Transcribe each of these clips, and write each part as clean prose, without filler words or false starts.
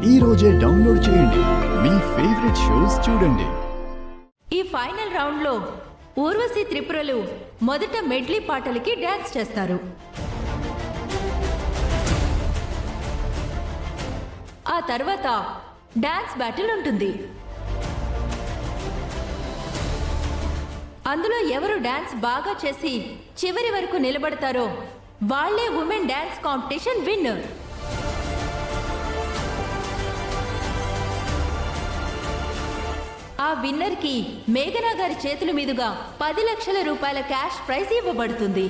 ఈ రోజే డౌన్లోడ్ చేయండి, మీ ఫేవరెట్ షోస్ చూడండి. ఈ ఫైనల్ రౌండ్లో ఊర్వశి త్రిపురలు మొదట మెడ్లీ పాటలకి డాన్స్ చేస్తారు. ఆ తర్వాత డాన్స్ బ్యాటిల్ ఉంటుంది. అందులో ఎవరు డాన్స్ బాగా చేసి చివరి వరకు నిలబడతారో వాళ్లే ఉమెన్ డాన్స్ కాంపిటీషన్ విన్నర్. ఆ విన్నర్ కి మేఘనా గారి చేతుల మీదుగా 10 లక్షల రూపాయల క్యాష్ ప్రైజ్ ఇవ్వబడుతుంది.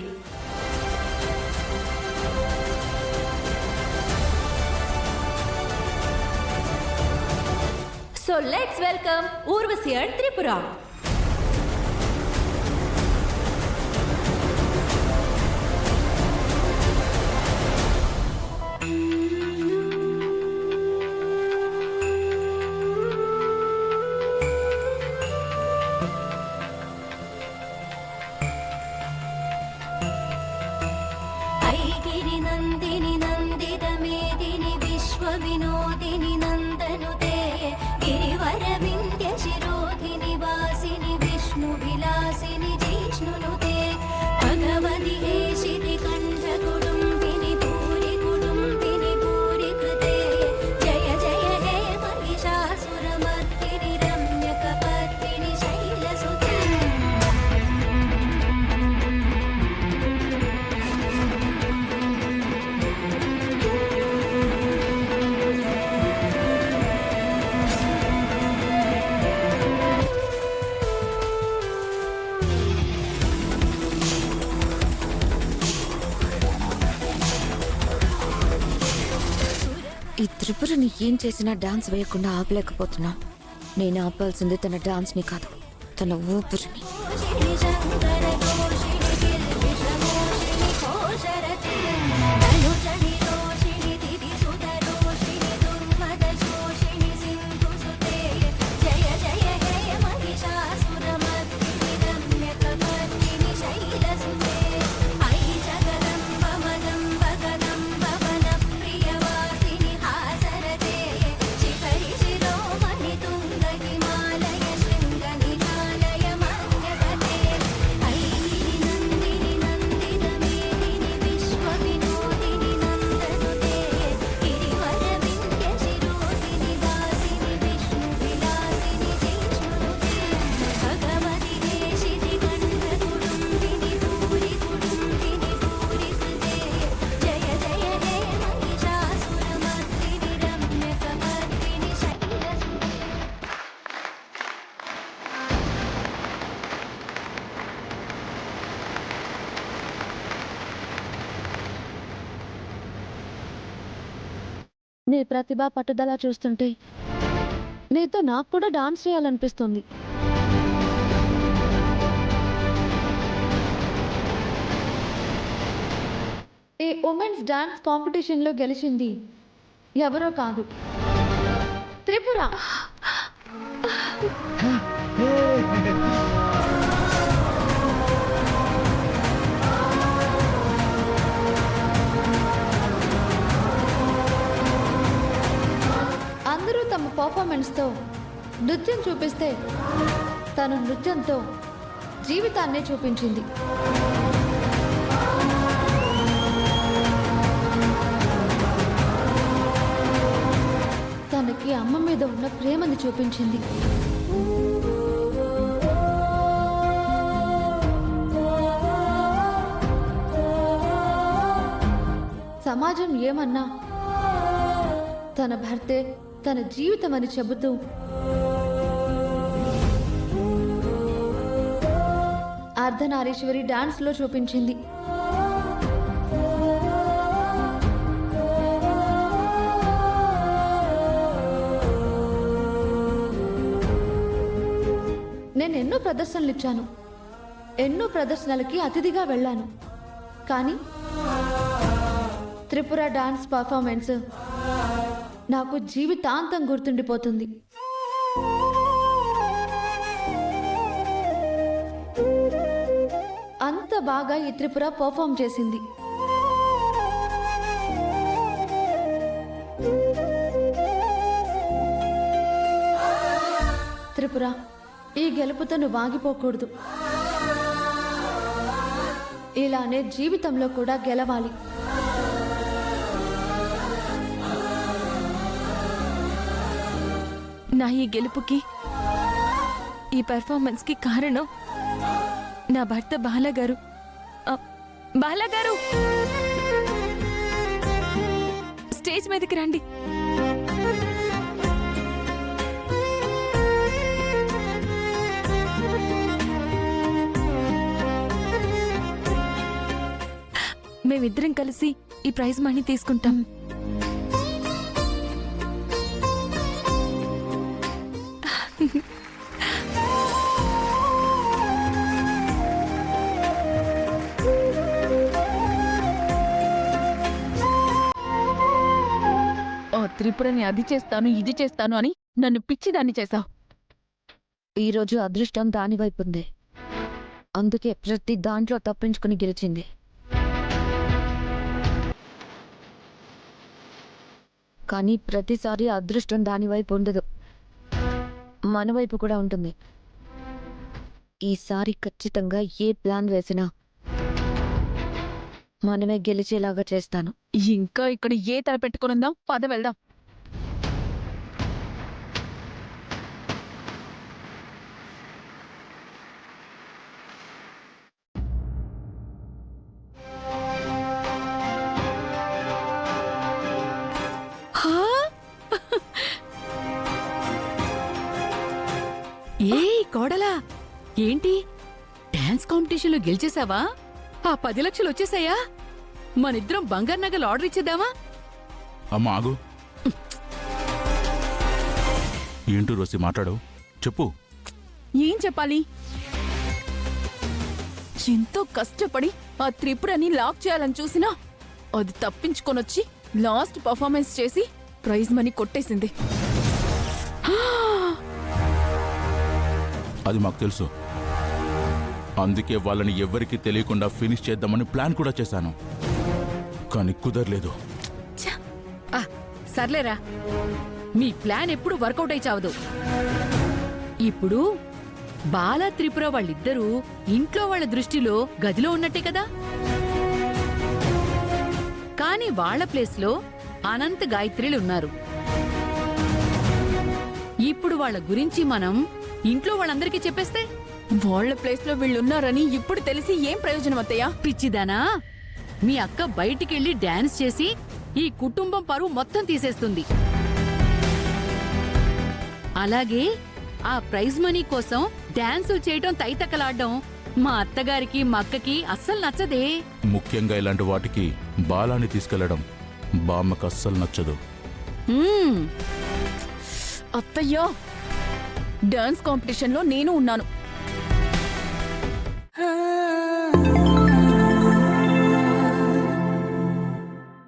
So let's welcome Urvashi and Tripura. వినోదిని నందనుతే గిరివర వింధ్య శిరోధిని వాసిని విష్ణు విలాసిని జిష్ణునుతే భగవతి హేషితి కంఠ కుటుంబిని భూరి కుటుంబిని భూరి కృతే జయ జయ హే మహిషాసురమర్దిని రమ్యకపర్దిని శైలసుతే. ఈ త్రిపురని ఏం చేసినా డాన్స్ వేయకుండా ఆపలేకపోతున్నా. నేను ఆపాల్సింది తన డాన్స్ని కాదు, తన ఊపిరిని. నీ ప్రతిభ పట్టుదల చూస్తుంటే నీతో నాకు కూడా డాన్స్ చేయాలనిపిస్తుంది. ఈ ఉమెన్స్ డాన్స్ కాంపిటీషన్లో గెలిచింది ఎవరో కాదు, త్రిపుర. అందరూ తమ పర్ఫార్మెన్స్తో నృత్యం చూపిస్తే తను నృత్యంతో జీవితాన్నే చూపించింది. తనకి అమ్మ మీద ఉన్న ప్రేమని చూపించింది. సమాజం ఏమన్నా తన భర్తే తన జీవితం అని చెబుతూ అర్ధనారీశ్వరి డాన్స్లో చూపించింది. నేను ఎన్నో ప్రదర్శనలు ఇచ్చాను, ఎన్నో ప్రదర్శనలకి అతిథిగా వెళ్ళాను. కానీ త్రిపుర డాన్స్ పర్ఫార్మెన్స్ నాకు జీవితాంతం గుర్తుండిపోతుంది. అంత బాగా ఈ త్రిపుర పర్ఫార్మ్ చేసింది. త్రిపుర, ఈ గెలుపుతో నువ్వు ఆగిపోకూడదు. ఇలానే జీవితంలో కూడా గెలవాలి. నా ఈ గెలుపుకి, ఈ పెర్ఫార్మెన్స్ కి కారణం నా భర్త బాలగారు. బాలగారు, స్టేజ్ మీదకి రండి. మేమిద్దరం కలిసి ఈ ప్రైజ్ మనీ తీసుకుంటాం. ఓ త్రిపురని అది చేస్తాను ఇది చేస్తాను అని నన్ను పిచ్చిదాన్ని చేశావు. ఈరోజు అదృష్టం దాని వైపు ఉంది. అందుకే ప్రతి దాంట్లో తప్పించుకుని గెలిచింది. కానీ ప్రతిసారి అదృష్టం దాని వైపు ఉండదు, మన వైపు కూడా ఉంటుంది. ఈసారి ఖచ్చితంగా ఏ ప్లాన్ వేసినా మనమే గెలిచేలాగా చేస్తాను. ఇంకా ఇక్కడ ఏ తల పెట్టుకునిందాం, పద వెళ్దాం. ఏయ్ కోడలా, ఏంటి డాన్స్ కాంపిటీషన్లో గెలిచేసావా? ఆ 10 లక్షలు వచ్చేసాయా? మనిద్దరం బంగారు నగలు ఆర్డర్ ఇచ్చేద్దామా? అమ్మా ఆగు. ఏంటూ రోసి మాట్లాడు, చెప్పు. ఏం చెప్పాలి? ఎంతో కష్టపడి ఆ త్రిపురని లాక్ చేయాలని చూసినా అది తప్పించుకొనొచ్చి లాస్ట్ పర్ఫార్మెన్స్ చేసి ప్రైజ్ మనీ కొట్టేసింది. అది మాకు తెలుసు. అందుకే వాళ్ళని ఎవ్వరికీ తెలియకుండా ఫినిష్ చేద్దామని ప్లాన్ కూడా చేశాను, కానీ కుదరలేదు. సర్లేరా, మీ ప్లాన్ ఎప్పుడు వర్కౌట్ అయి చావదు. ఇప్పుడు బాలా త్రిపుర వాళ్ళిద్దరూ ఇంట్లో వాళ్ళ దృష్టిలో గదిలో ఉన్నట్టే కదా. కానీ వాళ్ళ ప్లేస్లో అనంత్ గాయత్రిలు ఉన్నారు. ఇప్పుడు వాళ్ళ గురించి మనం ఇంట్లో వాళ్ళందరికీ చెప్పేస్తే వాళ్ళ ప్లేస్ లో వీళ్ళున్నారని ఇప్పుడు తెలిసి ఏం ప్రయోజనం అత్తయ్యా? పిచ్చిదానా, మీ అక్క బయటికెళ్ళి డాన్స్ చేసి ఈ కుటుంబం పరువు మొత్తం తీసేస్తుంది. అలాగే ఆ ప్రైజ్ మనీ కోసం డాన్సులు చేయటం, తైతక్కలాడడం మా అత్తగారికి మా అక్కకి అస్సలు నచ్చదే. ముఖ్యంగా ఇలాంటి వాటికి బాలాని తీసుకెళ్లడం బామ్మకు అస్సలు నచ్చదు. అత్తయ్యా, డాన్స్ కాంపిటీషన్ లో నేను ఉన్నాను.